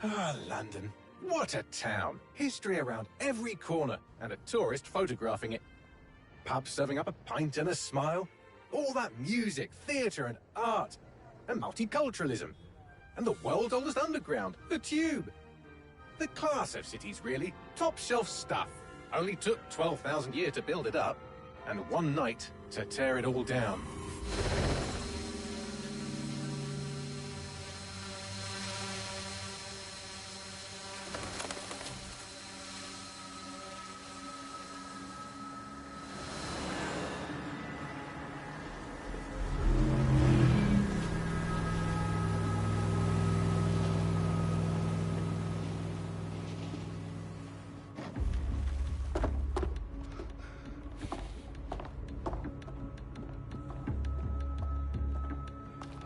Ah, London. What a town. History around every corner, and a tourist photographing it. Pubs serving up a pint and a smile. All that music, theatre and art. And multiculturalism. And the world's oldest underground, the Tube. The class of cities, really. Top shelf stuff. Only took 12,000 years to build it up, and one night to tear it all down.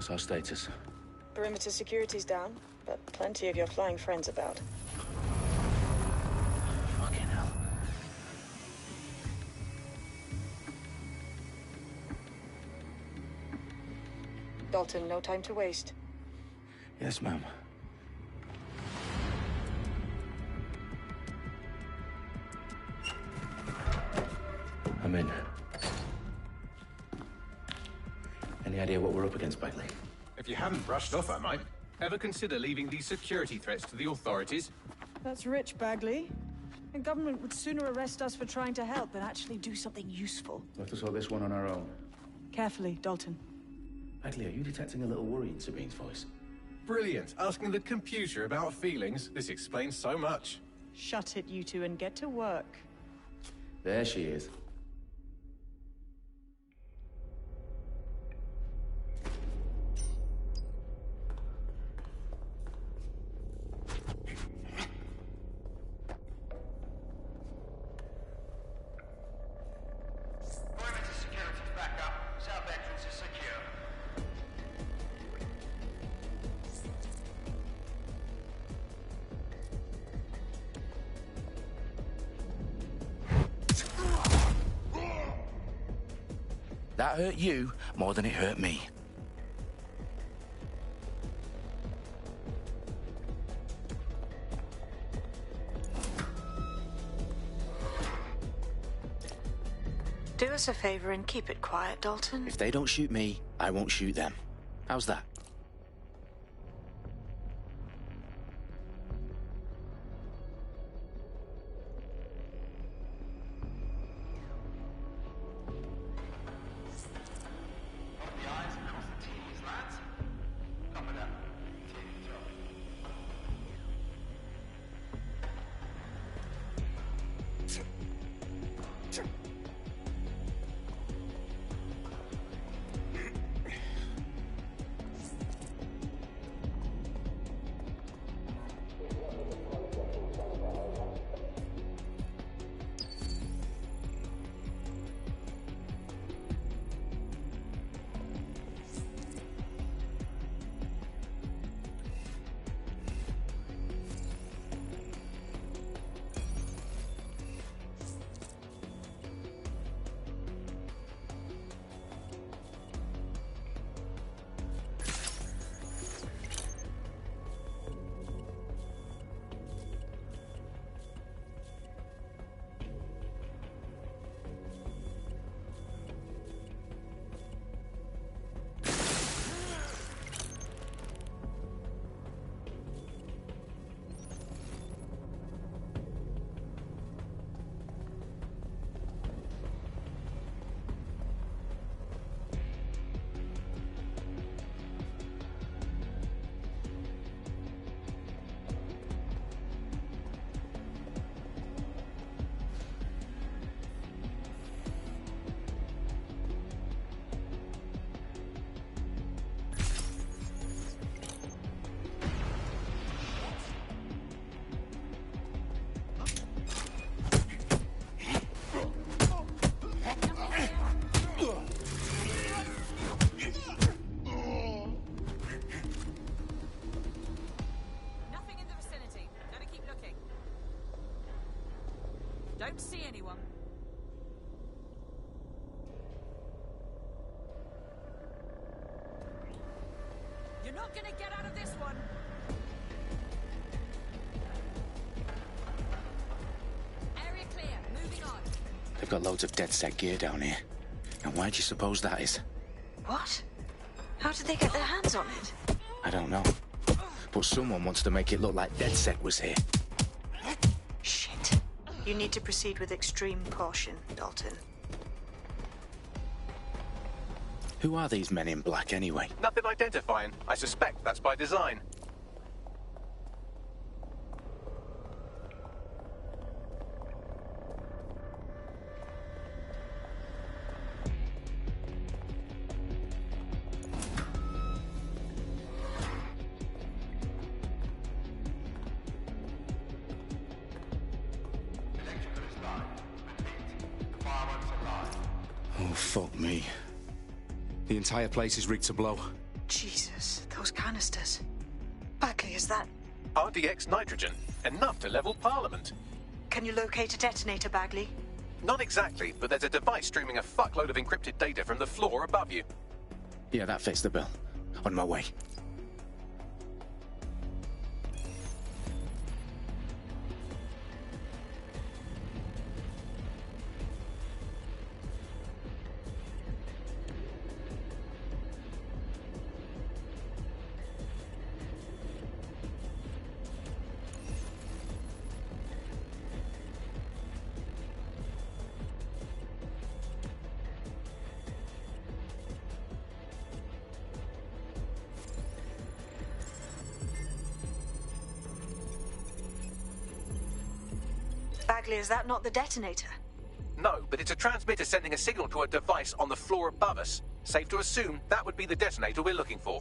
What's our status? Perimeter security's down, but plenty of your flying friends about. Fucking hell. Dalton, no time to waste. Yes, ma'am. I'm in. Any idea what we're up against, Bagley? If you haven't brushed off, I might. Ever consider leaving these security threats to the authorities? That's rich, Bagley. The government would sooner arrest us for trying to help than actually do something useful. We'll have to sort this one on our own. Carefully, Dalton. Bagley, are you detecting a little worry in Sabine's voice? Brilliant. Asking the computer about feelings. This explains so much. Shut it, you two, and get to work. There she is. That hurt you more than it hurt me. Do us a favor and keep it quiet, Dalton. If they don't shoot me, I won't shoot them. How's that? Don't see anyone. You're not gonna get out of this one. They've got loads of DedSec gear down here. And why do you suppose that is? What? How did they get their hands on it? I don't know. But someone wants to make it look like DedSec was here. Shit. You need to proceed with extreme caution, Dalton. Who are these men in black anyway? Nothing identifying. I suspect that's by design. Oh, fuck me. The entire place is rigged to blow. Jesus, those canisters. Bagley, is that... RDX nitrogen. Enough to level Parliament. Can you locate a detonator, Bagley? Not exactly, but there's a device streaming a fuckload of encrypted data from the floor above you. Yeah, that fits the bill. On my way. Bagley, is that not the detonator? No, but it's a transmitter sending a signal to a device on the floor above us. Safe to assume that would be the detonator we're looking for.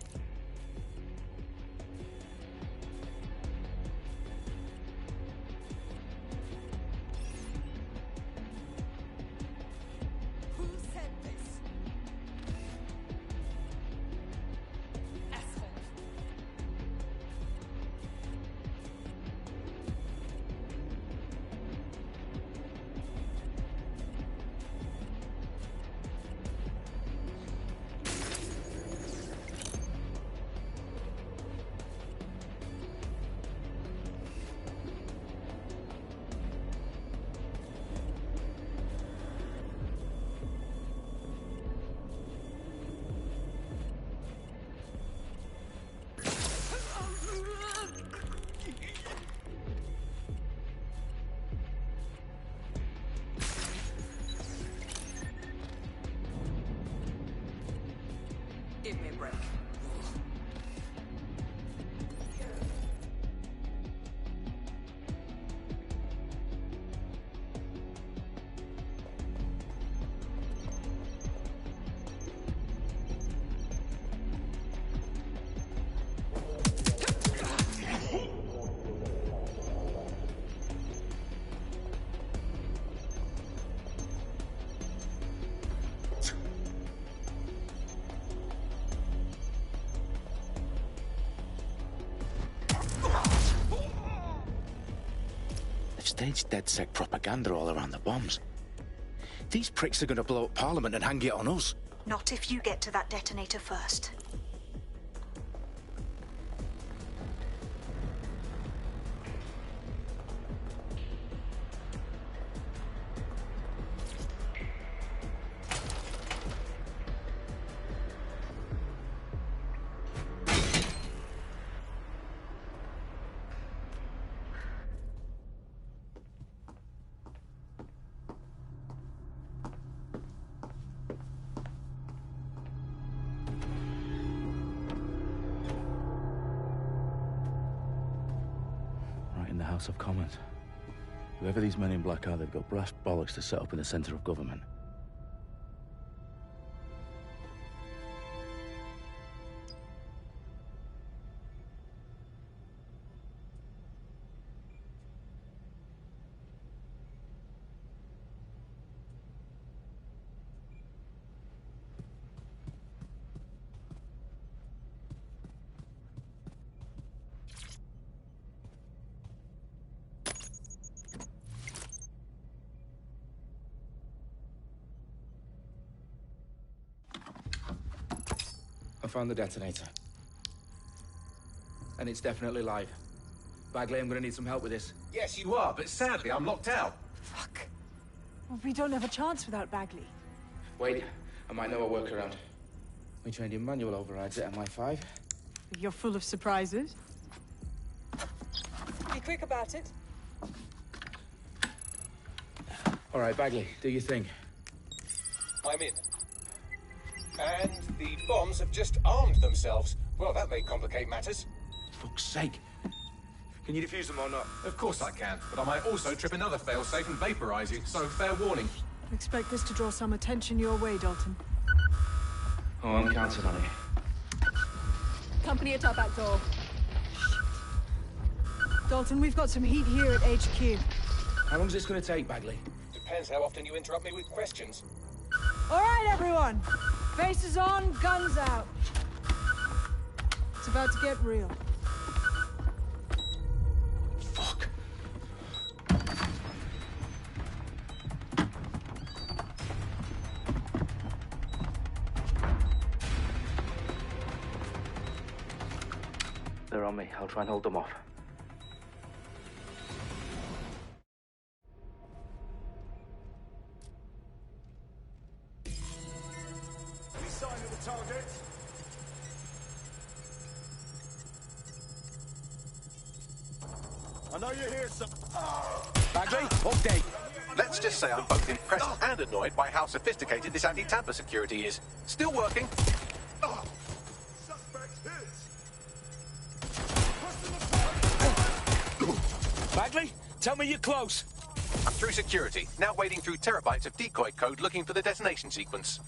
Who said this? Asshole. Give me a break. They've staged DedSec propaganda all around the bombs. These pricks are going to blow up Parliament and hang it on us. Not if you get to that detonator first. In the House of Commons. Whoever these men in black are, they've got brass bollocks to set up in the centre of government. I found the detonator. And it's definitely live. Bagley, I'm gonna need some help with this. Yes, you are, but sadly I'm locked out. Fuck. We don't have a chance without Bagley. Wait, I might know a workaround. We trained in manual overrides at MI5. You're full of surprises. Be quick about it. All right, Bagley, do your thing. I'm in. And the bombs have just armed themselves. Well, that may complicate matters. Fuck's sake. Can you defuse them or not? Of course I can, but I might also trip another failsafe and vaporize you, so fair warning. Expect this to draw some attention your way, Dalton. Oh, I'm counting on it. Company at our back door. Dalton, we've got some heat here at HQ. How long is this going to take, Bagley? Depends how often you interrupt me with questions. All right, everyone. Faces on, guns out. It's about to get real. Fuck. They're on me. I'll try and hold them off. Any sign of the target? I know you're here, some. Bagley, update. Let's just say I'm both impressed and annoyed by how sophisticated this anti-tamper security is. Still working. Suspect hit. Bagley, tell me you're close. I'm through security, now wading through terabytes of decoy code looking for the detonation sequence.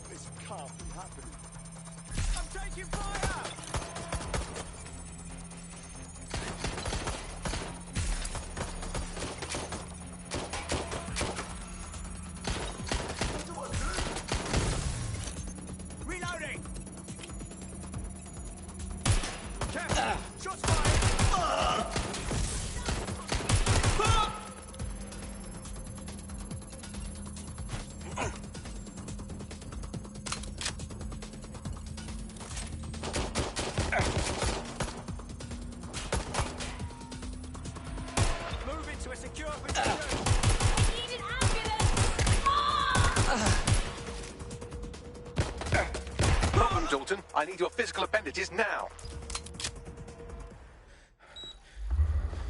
This can't be happening. I'm taking fire! What do I do? Reloading! Careful! Shots fired! Move into a secure position! Need an ambulance! Welcome, Dalton. I need your physical appendages now.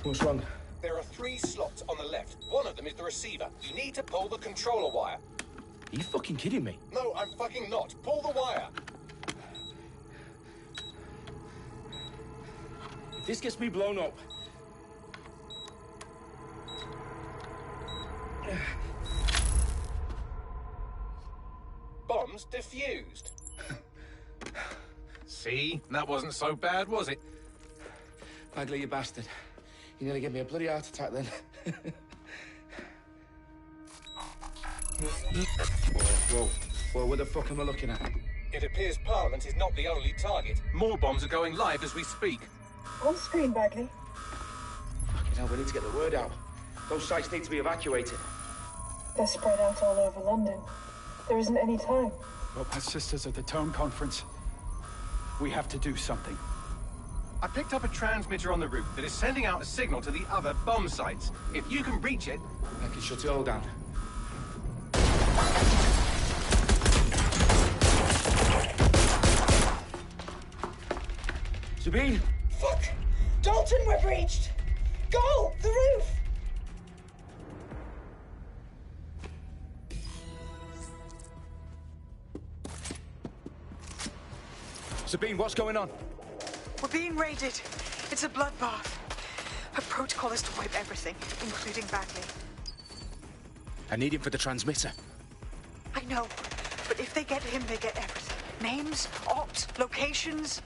What's wrong? There are 3 slots on the left. One of them is the receiver. You need to pull the controller wire. Are you fucking kidding me? No, I'm fucking not. Pull the wire. If this gets me blown up... Bombs defused. See? That wasn't so bad, was it? Bagley, you bastard. You nearly gave me a bloody heart attack then. Whoa, what the fuck am I looking at? It appears Parliament is not the only target. More bombs are going live as we speak. On screen, Bagley. Fucking hell, we need to get the word out. Those sites need to be evacuated. They're spread out all over London. There isn't any time. Lopez sisters at the Tone Conference. We have to do something. I picked up a transmitter on the route that is sending out a signal to the other bomb sites. If you can reach it... I can shut it all down. Sabine! Fuck! Dalton, we're breached! Go! The roof! Sabine, what's going on? We're being raided. It's a bloodbath. Her protocol is to wipe everything, including Bagley. I need him for the transmitter. I know, but if they get him, they get everything. Names, ops, locations.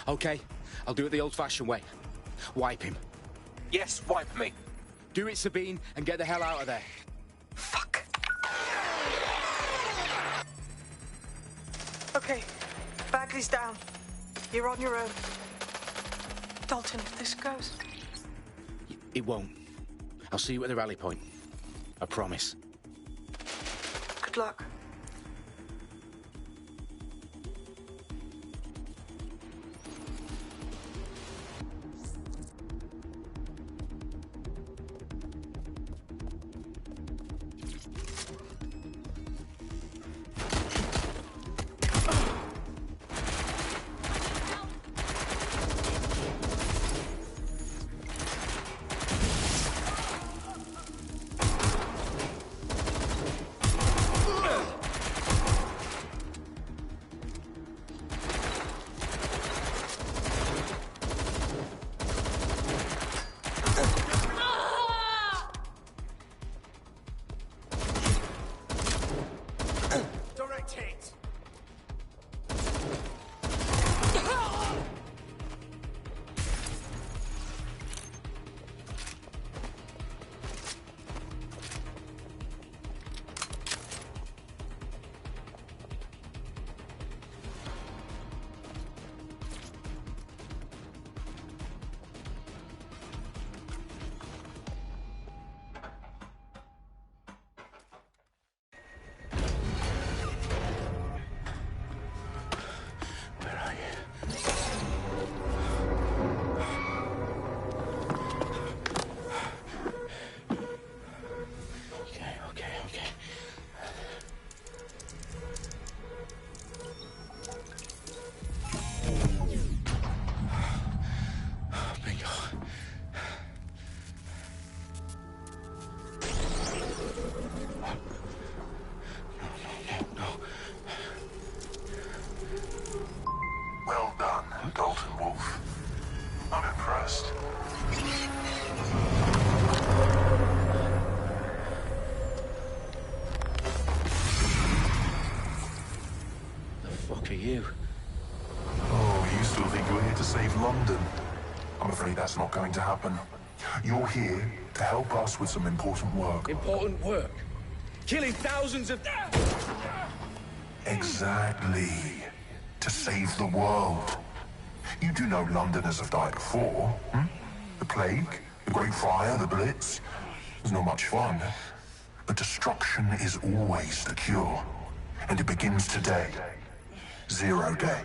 Okay, I'll do it the old-fashioned way. Wipe him. Yes, wipe me. Do it, Sabine, and get the hell out of there. Fuck. Okay, Bagley's down. You're on your own. Dalton, if this goes... It won't. I'll see you at the rally point. I promise. Good luck. fuck are you? Oh, you still think you're here to save London? I'm afraid that's not going to happen. You're here to help us with some important work. Important work? Killing thousands of... Exactly. To save the world. You do know Londoners have died before, hmm? The plague, the Great Fire, the Blitz. It's not much fun. But destruction is always the cure. And it begins today. Zero Day.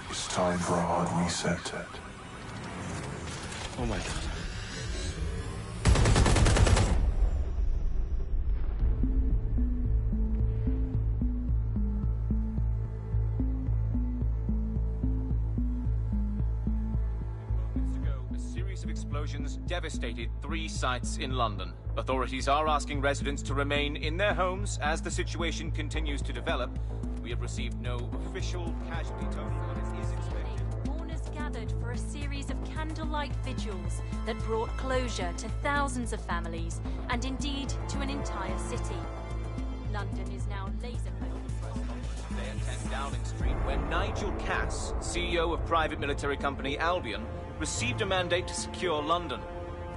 It's time for a hard reset. Oh my God. Explosions devastated 3 sites in London. Authorities are asking residents to remain in their homes as the situation continues to develop. We have received no official casualty total, but it is expected. Mourners gathered for a series of candlelight vigils that brought closure to thousands of families and indeed to an entire city. London is now laser-focused. Today at 10 Downing Street, where Nigel Cass, CEO of private military company Albion, received a mandate to secure London.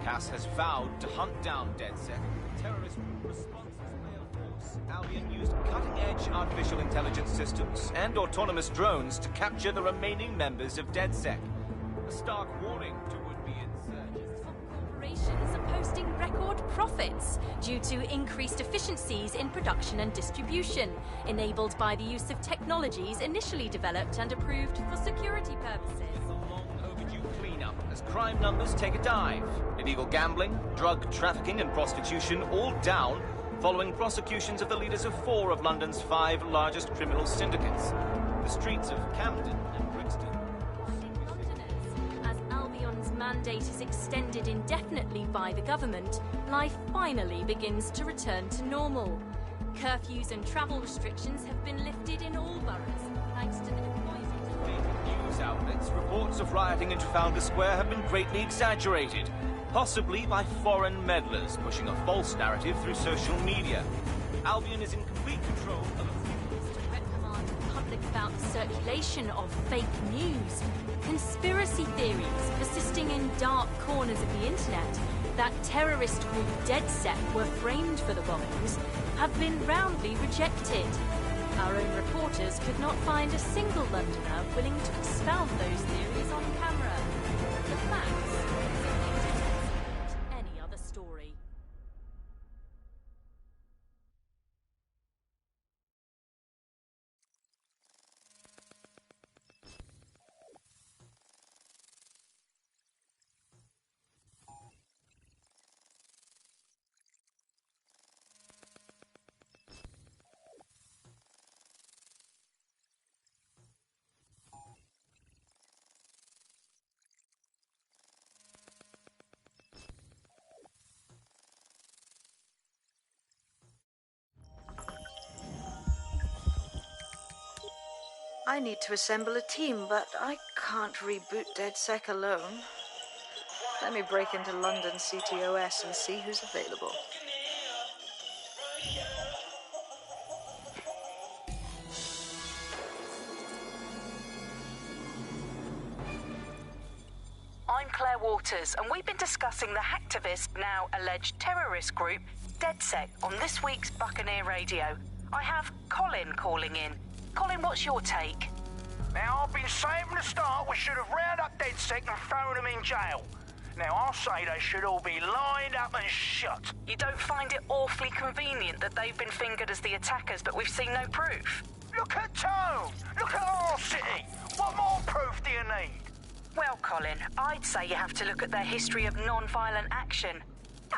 Cass has vowed to hunt down DedSec. Terrorist responses mail force. Albion used cutting-edge artificial intelligence systems and autonomous drones to capture the remaining members of DedSec. A stark warning to would-be insurgents. Corporations are posting record profits due to increased efficiencies in production and distribution, enabled by the use of technologies initially developed and approved for security purposes. As crime numbers take a dive. Illegal gambling, drug trafficking and prostitution all down following prosecutions of the leaders of 4 of London's 5 largest criminal syndicates. The streets of Camden and Brixton. Londoners, as Albion's mandate is extended indefinitely by the government, life finally begins to return to normal. Curfews and travel restrictions have been lifted in all boroughs, thanks to the deployment of news outlets. Reports of rioting in Trafalgar Square have been greatly exaggerated, possibly by foreign meddlers pushing a false narrative through social media. Albion is in complete control of to reprimand the public about the circulation of fake news, conspiracy theories persisting in dark corners of the internet that terrorist group DedSec were framed for the bombings have been roundly rejected. Our own reporters could not find a single Londoner willing to expound those theories on camera. The facts simply any other story. I need to assemble a team, but I can't reboot DedSec alone. Let me break into London CTOS and see who's available. I'm Claire Waters, and we've been discussing the hacktivist, now alleged terrorist group, DedSec, on this week's Buccaneer Radio. I have Colin calling in. Colin, what's your take? Now, I've been saying from the start we should have rounded up DedSec and thrown them in jail. Now, I'll say they should all be lined up and shot. You don't find it awfully convenient that they've been fingered as the attackers, but we've seen no proof? Look at Tone! Look at our city! What more proof do you need? Well, Colin, I'd say you have to look at their history of non-violent action.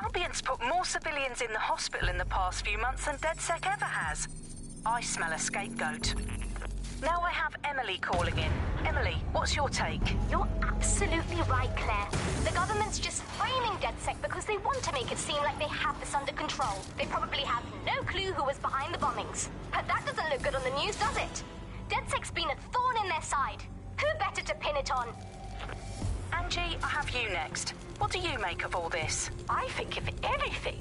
Albion's put more civilians in the hospital in the past few months than DedSec ever has. I smell a scapegoat. Now I have Emily calling in. Emily, what's your take? You're absolutely right, Claire. The government's just framing DedSec because they want to make it seem like they have this under control. They probably have no clue who was behind the bombings. But that doesn't look good on the news, does it? DedSec's been a thorn in their side. Who better to pin it on? Angie, I have you next. What do you make of all this? I think, if anything,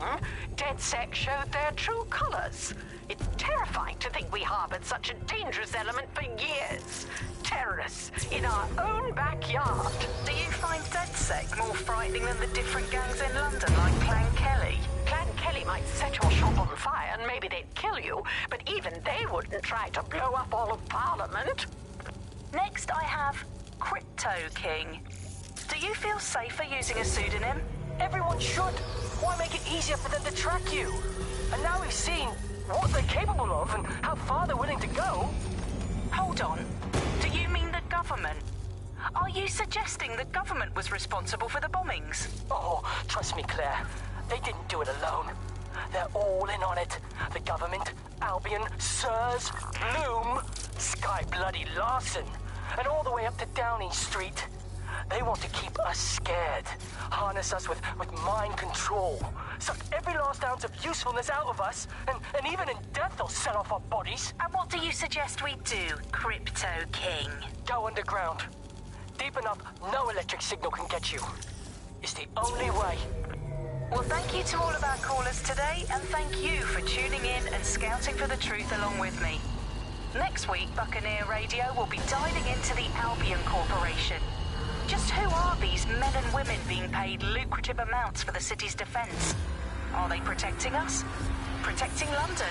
DedSec showed their true colors. It's terrifying to think we harbored such a dangerous element for years. Terrorists in our own backyard. Do you find DedSec more frightening than the different gangs in London, like Clan Kelly? Clan Kelly might set your shop on fire and maybe they'd kill you, but even they wouldn't try to blow up all of Parliament. Next, I have Crypto King. Do you feel safer using a pseudonym? Everyone should. Why make it easier for them to track you? And now we've seen what they're capable of and how far they're willing to go. Hold on. Do you mean the government? Are you suggesting the government was responsible for the bombings? Oh, trust me, Claire. They didn't do it alone. They're all in on it. The government, Albion, Sirs, Bloom, Sky Bloody Larson, and all the way up to Downing Street. They want to keep us scared, harness us with mind control, suck every last ounce of usefulness out of us, and even in death they'll set off our bodies. And what do you suggest we do, Crypto King? Go underground. Deep enough, no electric signal can get you. It's the only way. Well, thank you to all of our callers today, and thank you for tuning in and scouting for the truth along with me. Next week, Buccaneer Radio will be diving into the Albion Corporation. Just who are these men and women being paid lucrative amounts for the city's defense? Are they protecting us? Protecting London?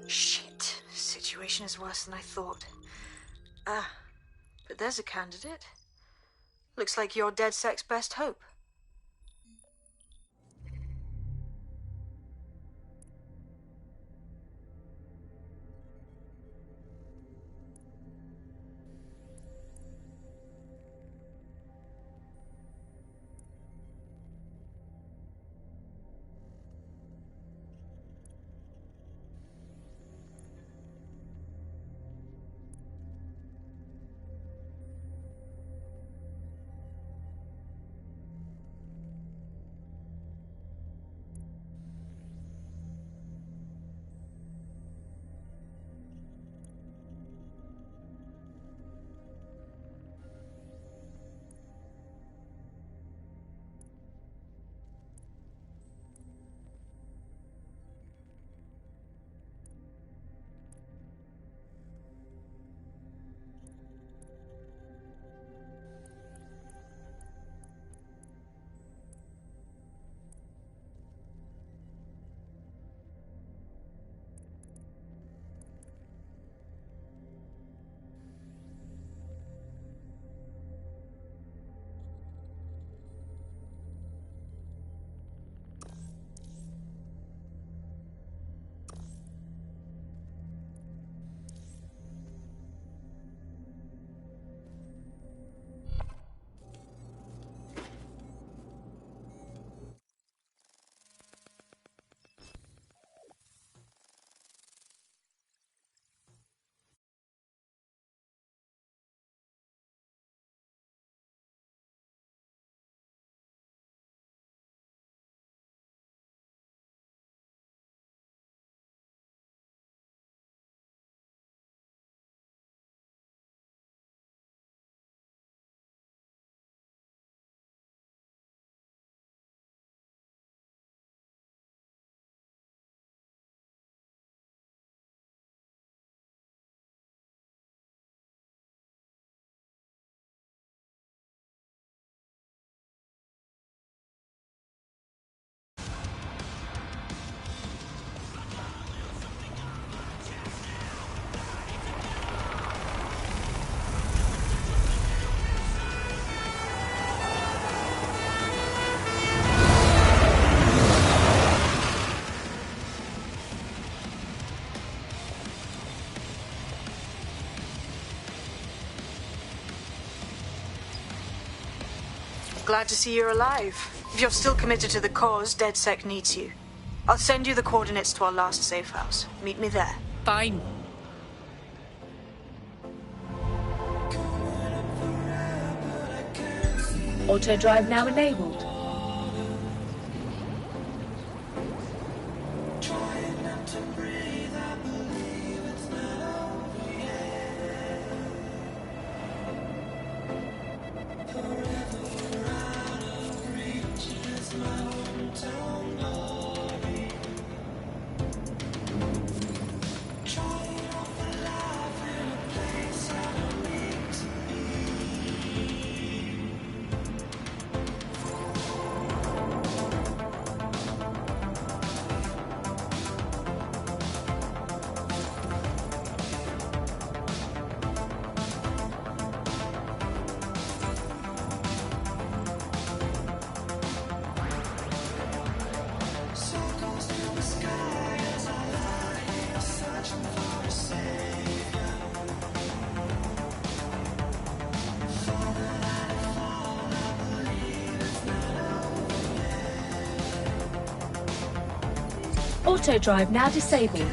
Shit. Situation is worse than I thought. But there's a candidate. Looks like you're DedSec's best hope. Glad to see you're alive. If you're still committed to the cause, DedSec needs you. I'll send you the coordinates to our last safe house. Meet me there. Fine. Auto drive now enabled. Auto drive now disabled.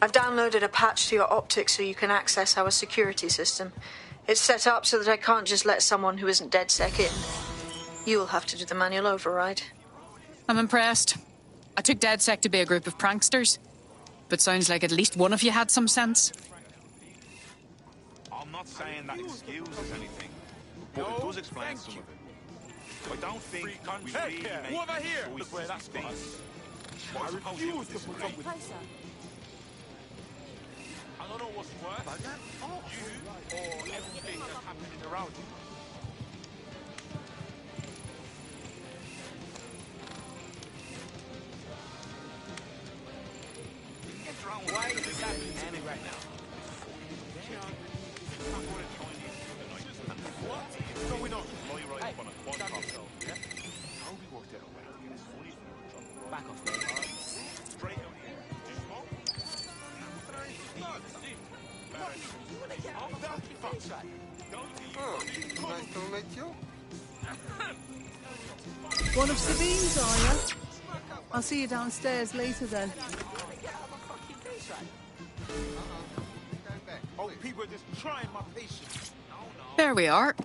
I've downloaded a patch to your optics so you can access our security system. It's set up so that I can't just let someone who isn't DedSec in. You'll have to do the manual override. I'm impressed. I took DedSec to be a group of pranksters, but sounds like at least one of you had some sense. I'm not saying that excuses anything, but it does explain some of it. I don't think we really make choices that's what I refuse to put up with. I don't know what's worse, you or everything that's happening around you. Get your own way to get Annie right now. What is going on? Hey, Toby worked it over. It's funny for you. Back off, mate. Straight out here. Do you smoke? Nice to meet you. One of Sabine's, are you? I'll see you downstairs later then. Oh, people are just trying my patience. There we are.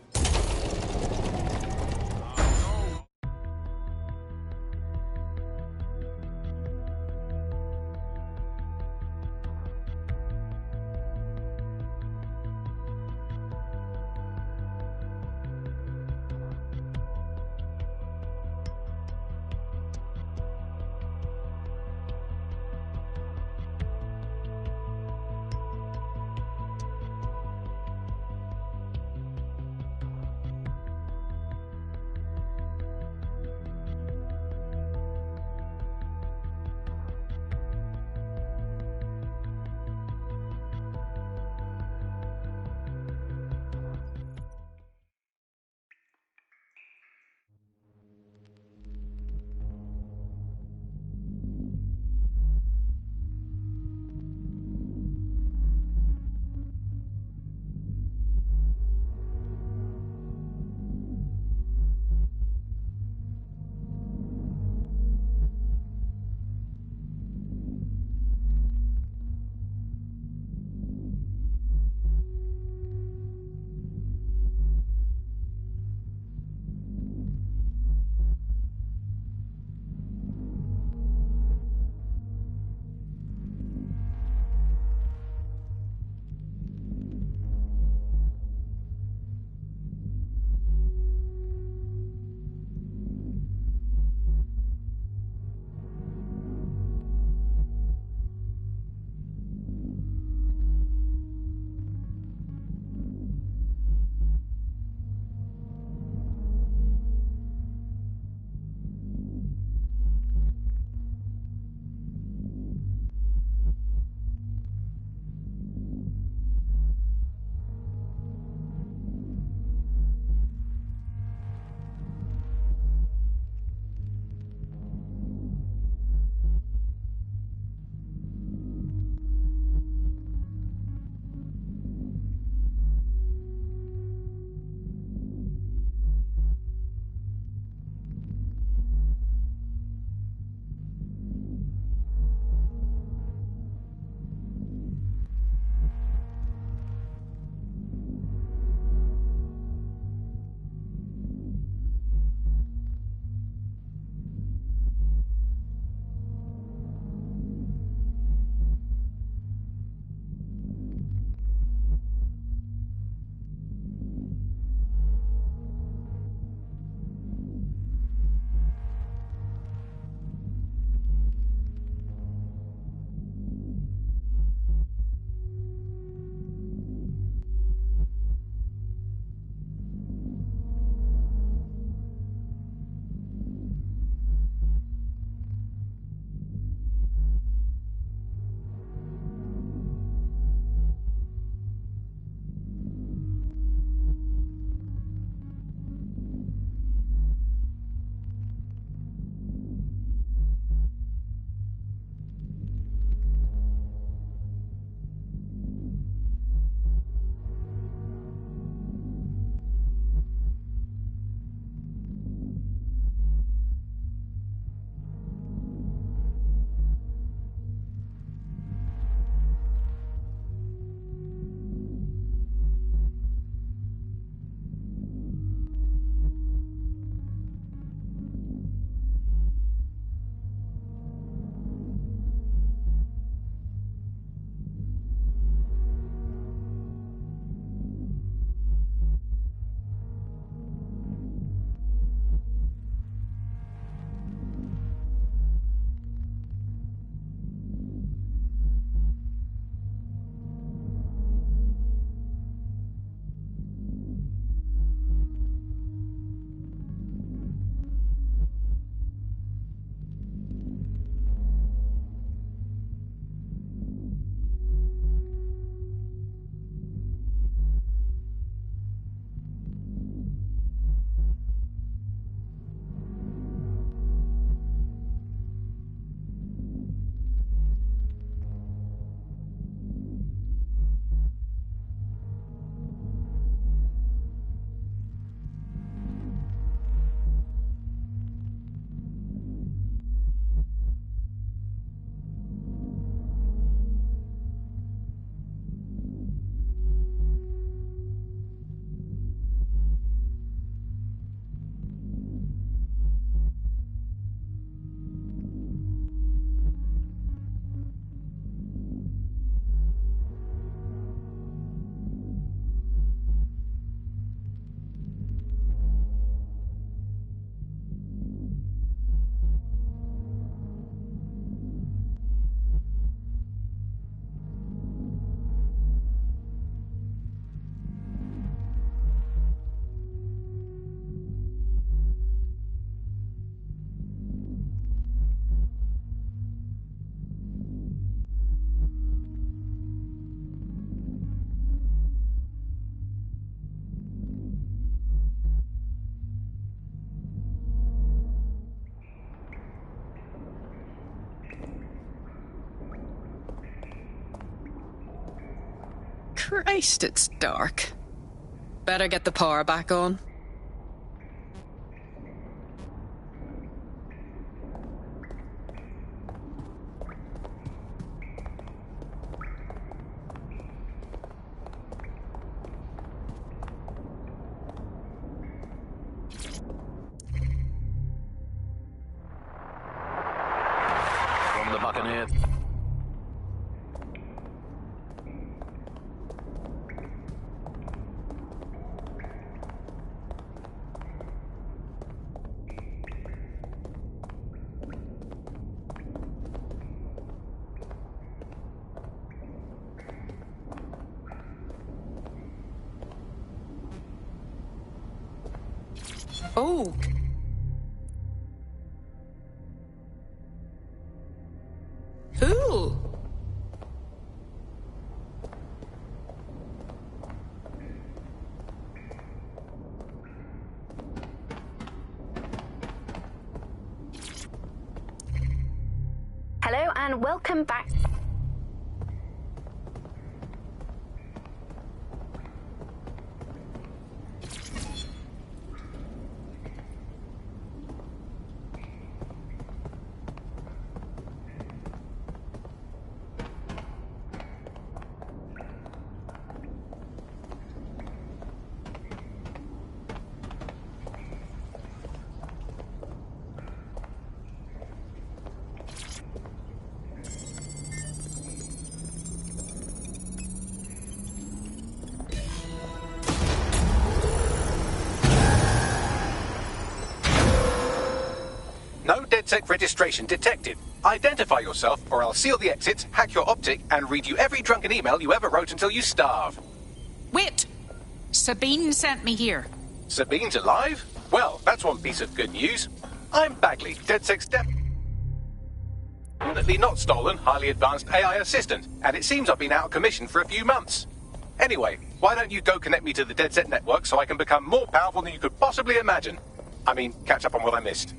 Christ, it's dark. Better get the power back on. From the Buccaneer. Oh. Cool. Hello and welcome back. No DedSec registration detected. Identify yourself, or I'll seal the exits, hack your optic, and read you every drunken email you ever wrote until you starve. Wait! Sabine sent me here. Sabine's alive? Well, that's one piece of good news. I'm Bagley, DedSec's definitely not stolen, highly advanced AI assistant, and it seems I've been out of commission for a few months. Anyway, why don't you go connect me to the DedSec network so I can become more powerful than you could possibly imagine? I mean, catch up on what I missed.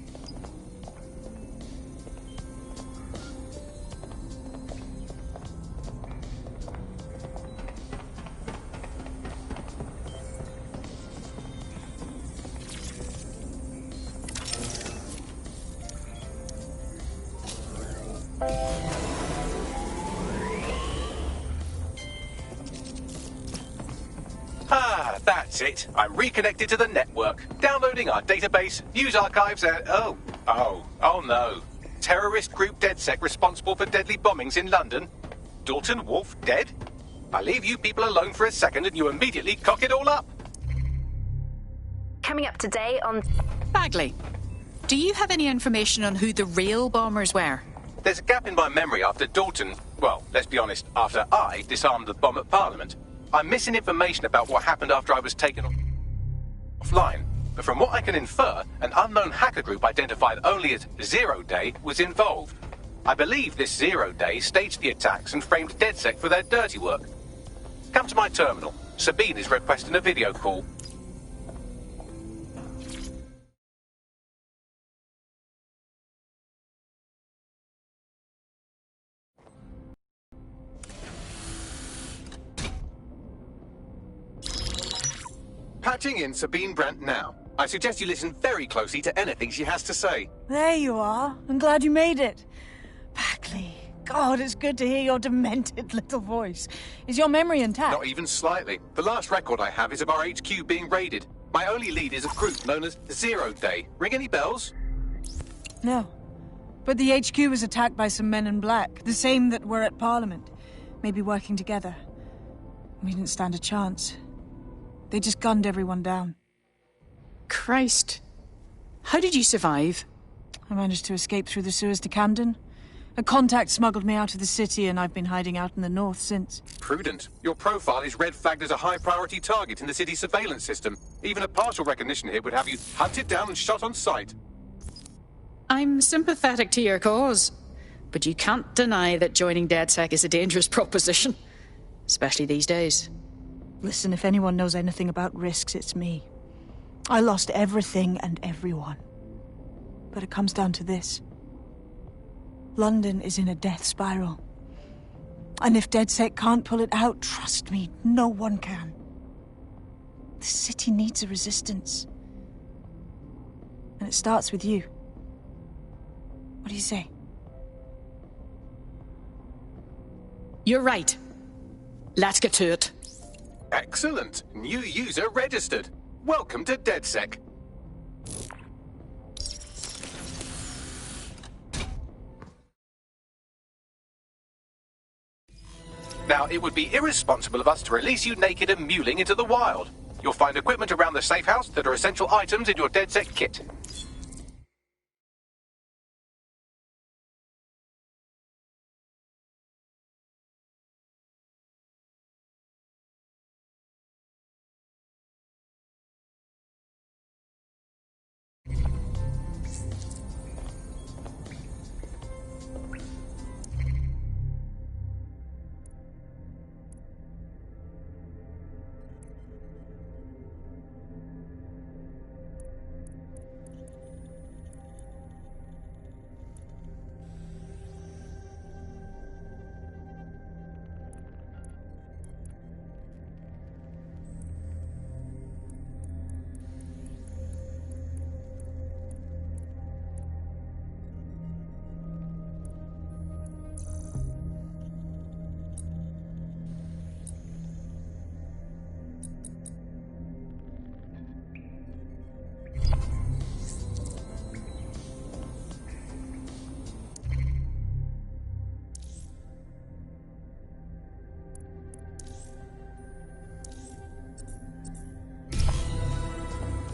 Ah, that's it. I'm reconnected to the network. Downloading our database, news archives, and... Oh no. Terrorist group DedSec responsible for deadly bombings in London? Dalton Wolf dead? I leave you people alone for a second and you immediately cock it all up. Coming up today on... Bagley, do you have any information on who the real bombers were? There's a gap in my memory after Dalton... Well, let's be honest, after I disarmed the bomb at Parliament. I'm missing information about what happened after I was taken offline. But from what I can infer, an unknown hacker group identified only as Zero Day was involved. I believe this Zero Day staged the attacks and framed DedSec for their dirty work. Come to my terminal. Sabine is requesting a video call. Patching in Sabine Brandt now. I suggest you listen very closely to anything she has to say. There you are. I'm glad you made it. Bagley, God, it's good to hear your demented little voice. Is your memory intact? Not even slightly. The last record I have is of our HQ being raided. My only lead is a group known as Zero Day. Ring any bells? No. But the HQ was attacked by some men in black, the same that were at Parliament. Maybe working together. We didn't stand a chance. They just gunned everyone down. Christ. How did you survive? I managed to escape through the sewers to Camden. A contact smuggled me out of the city, and I've been hiding out in the north since. Prudent. Your profile is red flagged as a high-priority target in the city's surveillance system. Even a partial recognition hit would have you hunted down and shot on sight. I'm sympathetic to your cause, but you can't deny that joining DedSec is a dangerous proposition. Especially these days. Listen, if anyone knows anything about risks, it's me. I lost everything and everyone. But it comes down to this. London is in a death spiral. And if DedSec can't pull it out, trust me, no one can. The city needs a resistance. And it starts with you. What do you say? You're right. Let's get to it. Excellent. New user registered. Welcome to DedSec. Now, it would be irresponsible of us to release you naked and mewling into the wild. You'll find equipment around the safe house that are essential items in your DedSec kit.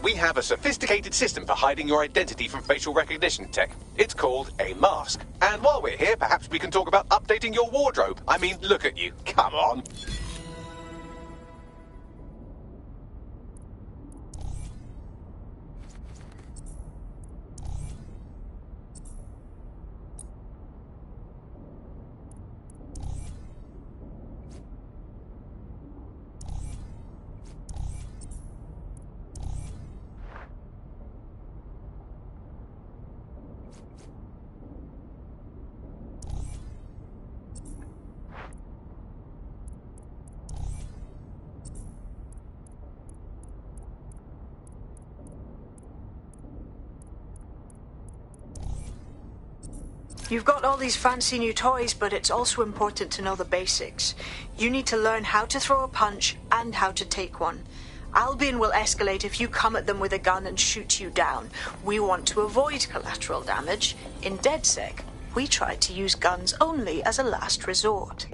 We have a sophisticated system for hiding your identity from facial recognition tech. It's called a mask. And while we're here, perhaps we can talk about updating your wardrobe. I mean, look at you. Come on. You've got all these fancy new toys, but it's also important to know the basics. You need to learn how to throw a punch and how to take one. Albion will escalate if you come at them with a gun and shoot you down. We want to avoid collateral damage. In DedSec, we try to use guns only as a last resort.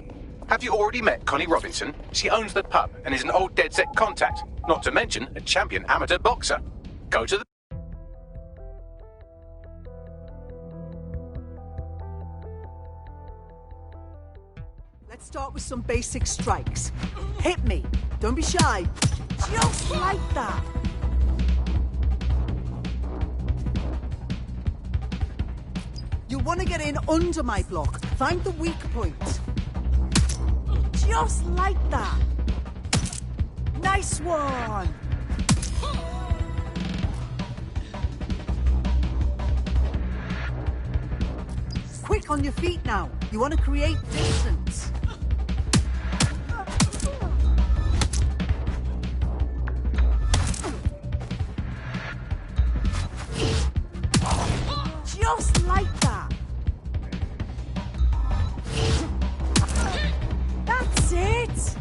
Have you already met Connie Robinson? She owns the pub and is an old DedSec contact, not to mention a champion amateur boxer. Go to the... Let's start with some basic strikes. Hit me. Don't be shy. Just like that. You'll want to get in under my block. Find the weak point. Just like that. Nice one. Quick on your feet now. You want to create distance. Just like that. That's it.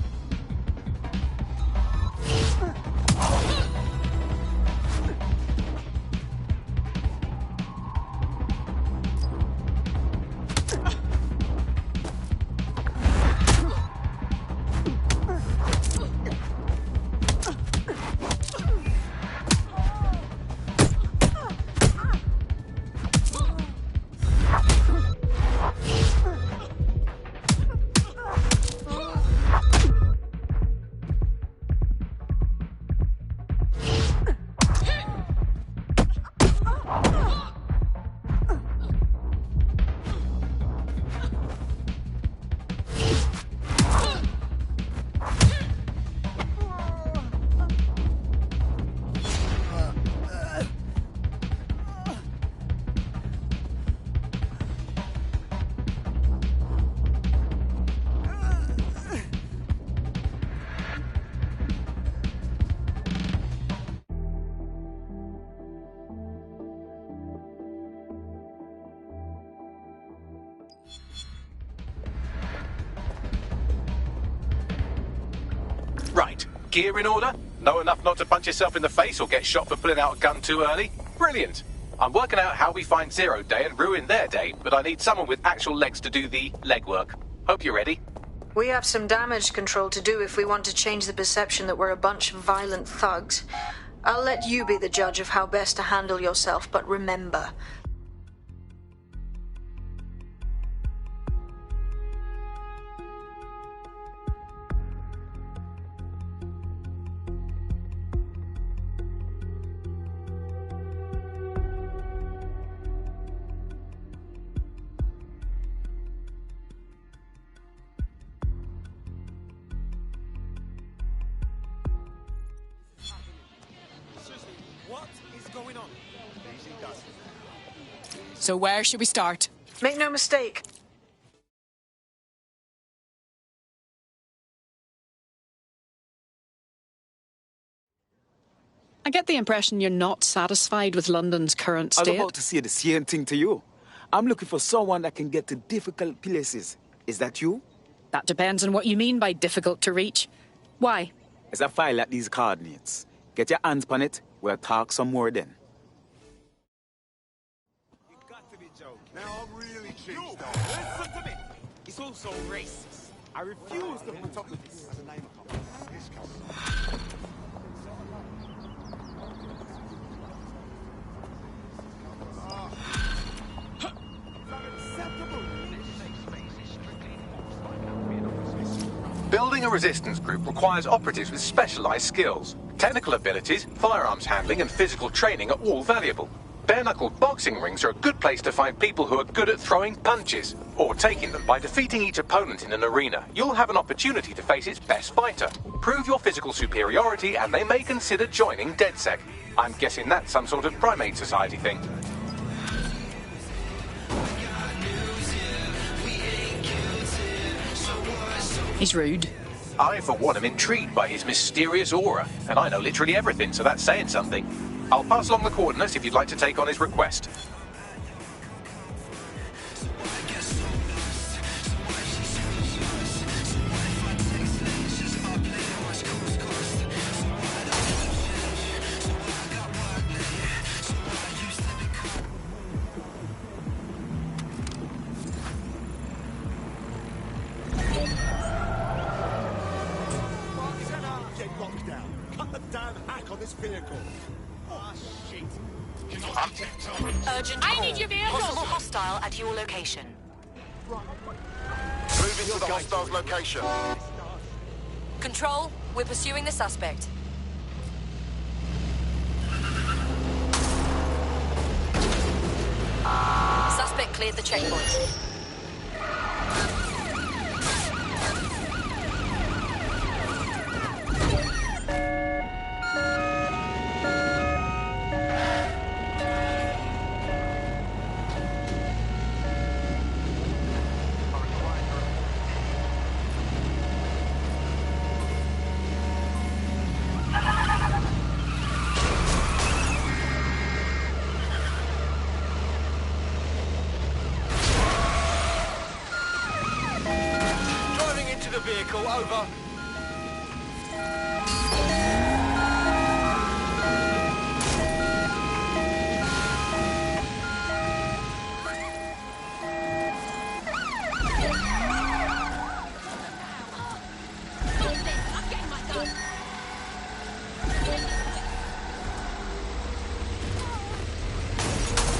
Right. Gear in order? Know enough not to punch yourself in the face or get shot for pulling out a gun too early? Brilliant. I'm working out how we find Zero Day and ruin their day, but I need someone with actual legs to do the legwork. Hope you're ready. We have some damage control to do if we want to change the perception that we're a bunch of violent thugs. I'll let you be the judge of how best to handle yourself, but remember... So where should we start? Make no mistake. I get the impression you're not satisfied with London's current I was state. about to say the same thing to you. I'm looking for someone that can get to difficult places. Is that you? That depends on what you mean by difficult to reach. Why? As I file at these coordinates, get your hands on it, we'll talk some more then. Now I'm really cheap. Listen to me. It's also racist. I refuse to put up with this. As a name Building a resistance group requires operatives with specialized skills. Technical abilities, firearms handling, and physical training are all valuable. Bare-knuckle boxing rings are a good place to find people who are good at throwing punches, or taking them. By defeating each opponent in an arena, you'll have an opportunity to face its best fighter. Prove your physical superiority, and they may consider joining DedSec. I'm guessing that's some sort of primate society thing. He's rude. I, for one, am intrigued by his mysterious aura, and I know literally everything, so that's saying something. I'll pass along the coordinates if you'd like to take on his request. Urgent I call. need your vehicle. Possible hostile at your location. Moving to the hostile's location. Control, we're pursuing the suspect. Suspect cleared the checkpoint. Vehicle, over.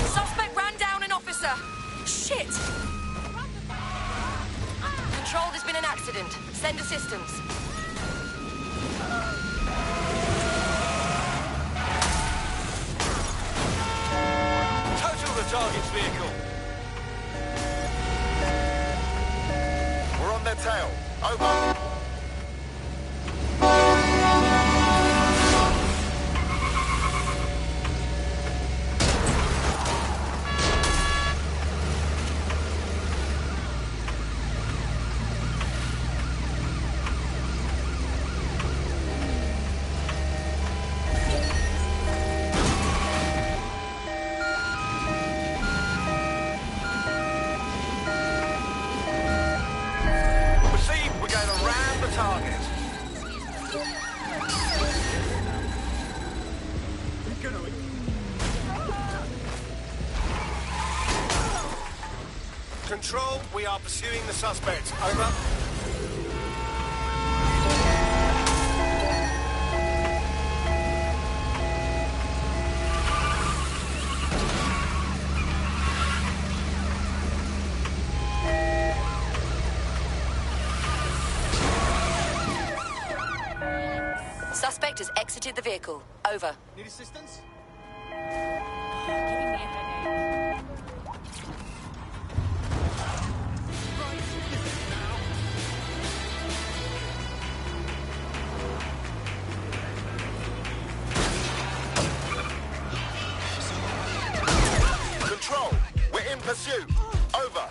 Suspect ran down an officer. Shit! Control, there's been an accident. Send assistance. Total the target's vehicle. We're on their tail. Over. We're going to ram Control, we are pursuing the suspect. Over. Suspect has exited the vehicle. Over. Need assistance? Giving me a headache. Control, we're in pursuit. Over.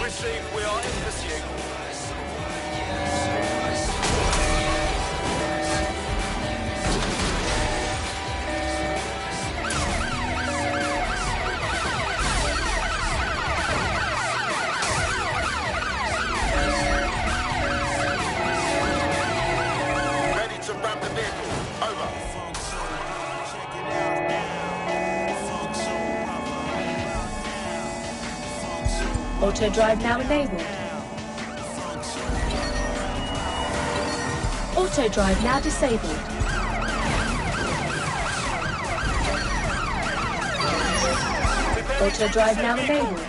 Received, we are in pursuit. Ready to ram the vehicle. Over. Auto drive now enabled. Auto drive now disabled. Auto drive now enabled.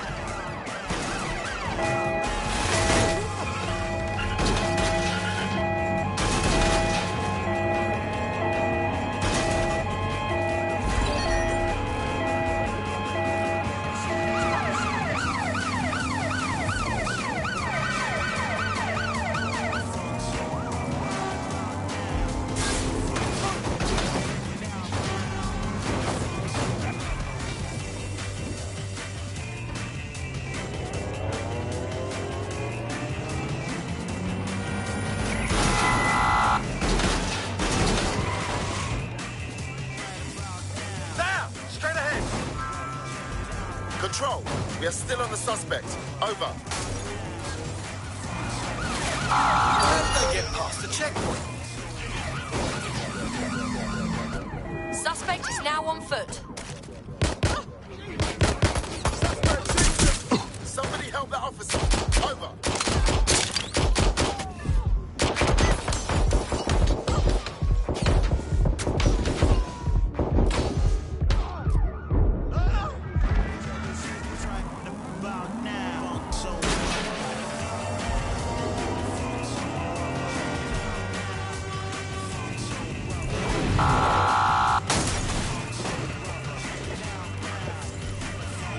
There! Straight ahead! Control, we are still on the suspect. Over. How did they get past the checkpoint? Suspect is now on foot. Somebody help that officer. Over.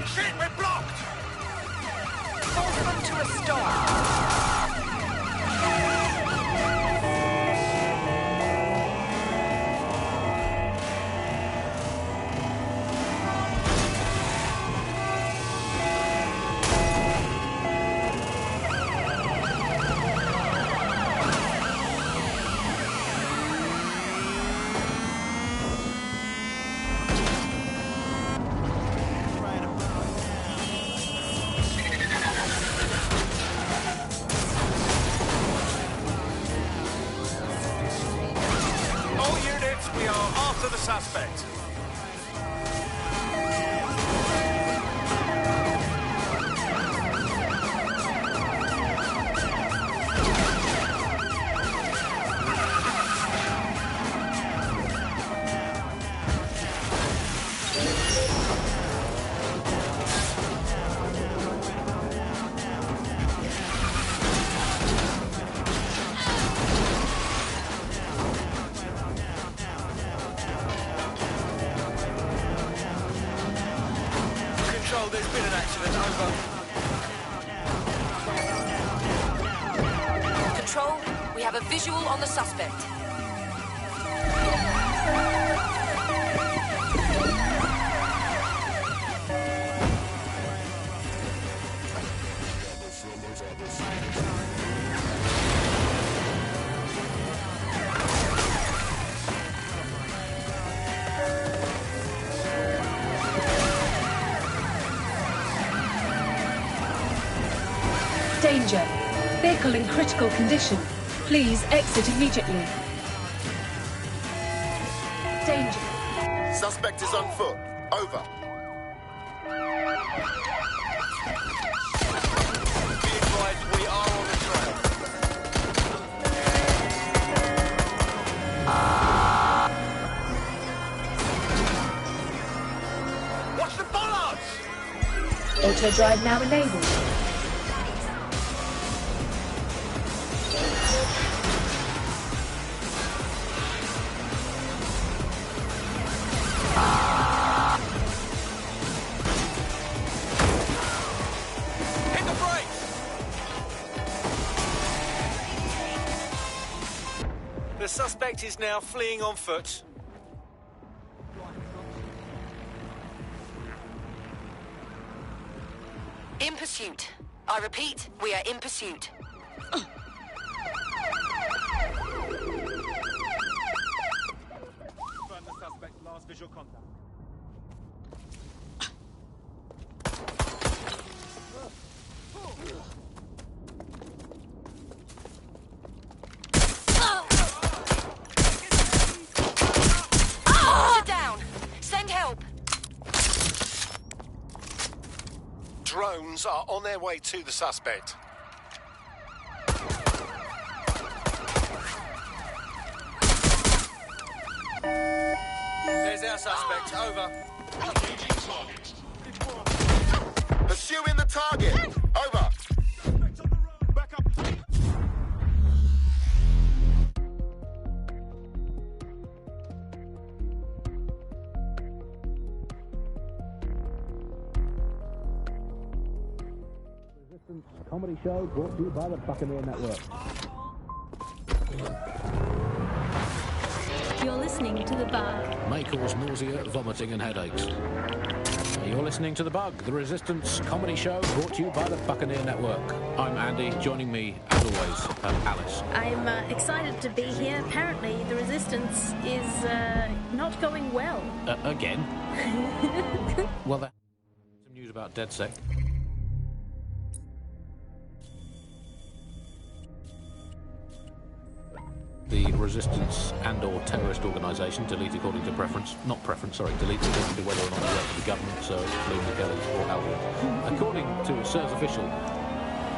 Shit, we're blocked! Force them to a stop. All units, we are after the suspect. Control, there's been an accident. Over. Control, we have a visual on the suspect. Danger. Vehicle in critical condition. Please exit immediately. Danger. Suspect is on foot. Over. Be advised, we are on the trail. Watch the bollards! Auto drive now enabled. Hit the brakes! The suspect is now fleeing on foot. In pursuit. I repeat, we are in pursuit. Confirm the suspect's last visual contact. Sit down. Send help. Drones are on their way to the suspect. There's our suspect. Over. Pursuing the target. Over. Back up. Resistance comedy show brought to you by the Buccaneer Network. You're listening to The Bug. May cause nausea, vomiting and headaches. You're listening to The Bug, the Resistance comedy show brought to you by the Buccaneer Network. I'm Andy, joining me, as always, Alice. I'm excited to be here. Apparently, the Resistance is not going well. Again? Well, some news about DedSec. The Resistance and/or terrorist organisation, delete according to preference. Not preference, sorry, delete according to whether or not you work for the government, so Bloom, the Kellys, or Albion. According to a SIRS official,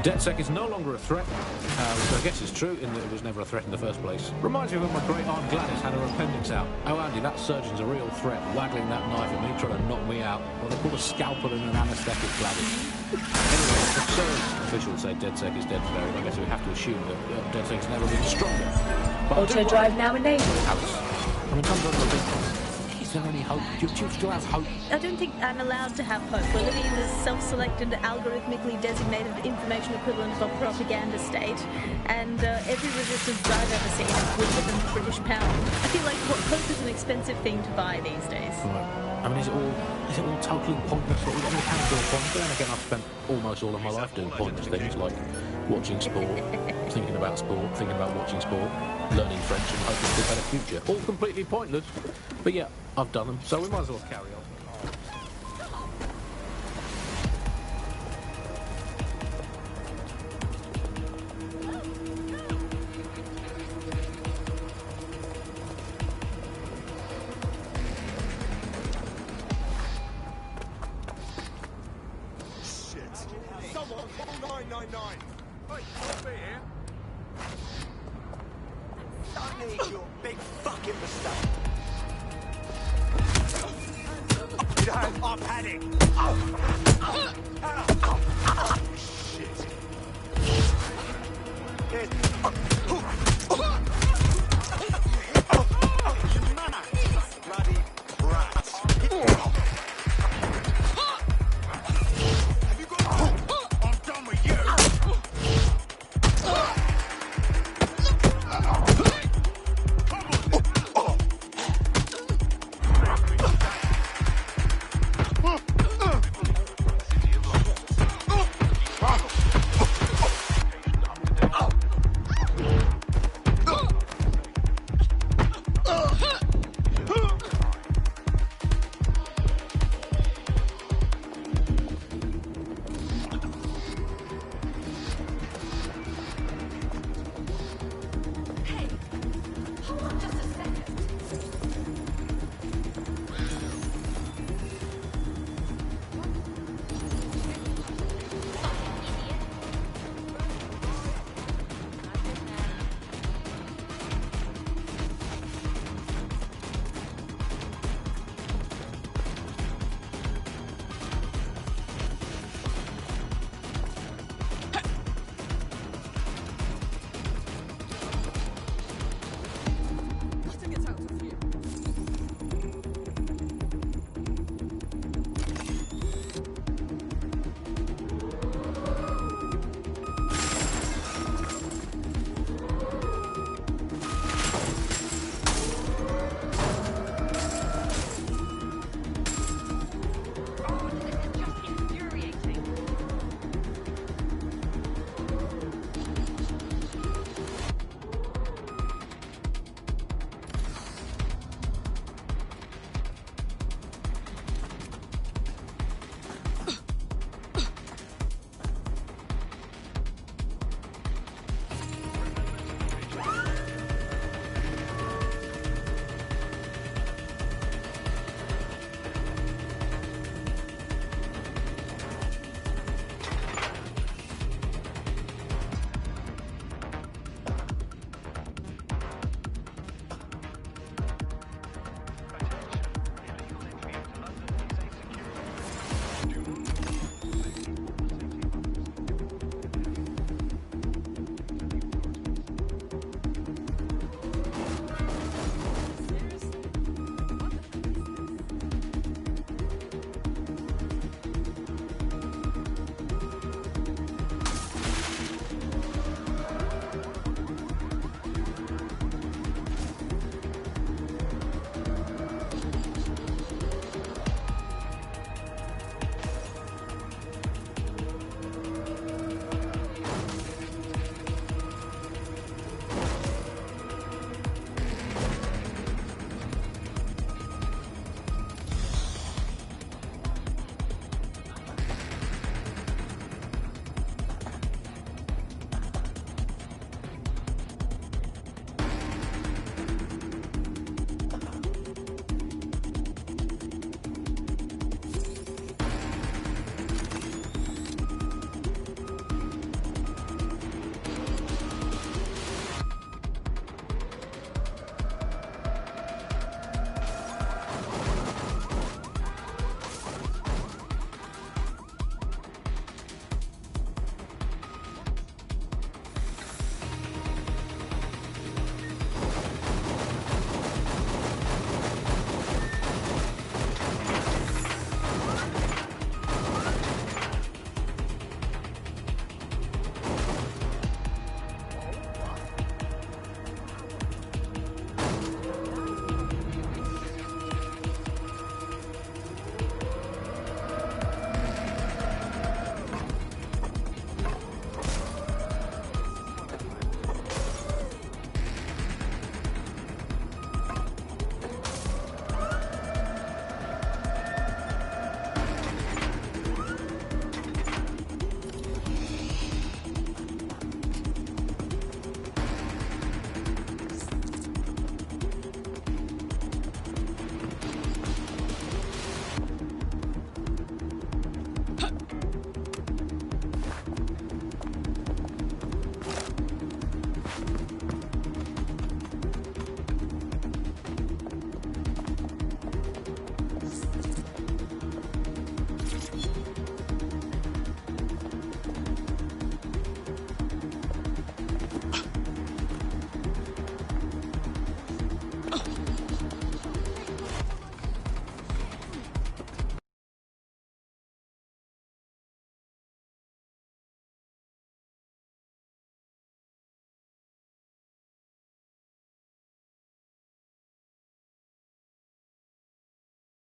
DedSec is no longer a threat, which I guess is true, in that it was never a threat in the first place. Reminds me of when my great aunt Gladys had her appendix out. Oh, Andy, that surgeon's a real threat, waggling that knife at me, trying to knock me out. Well, they put a scalpel in an anaesthetic, Gladys. Anyway, the SIRS officials say DedSec is dead today. I guess we have to assume that DedSec's never been stronger. But Auto drive now enabled. Alice, I mean, sometimes I think, is there any hope? Do you still have hope? I don't think I'm allowed to have hope. We're living in this self-selected, algorithmically designated information equivalent of a propaganda state, and every resistance I've ever seen is weaker than the British pound. I feel like hope is an expensive thing to buy these days. Right. I mean, is it all totally pointless? What we can do pointless. But then again, I've spent almost all of my life doing pointless things like watching sport, thinking about sport, thinking about watching sport, learning French and hoping for a better future. All completely pointless. But yeah, I've done them, so we might as well carry on. Someone call 999. Hey, I'll be here. I need your big fucking mistake. You know, I've had it. Shit. Here's...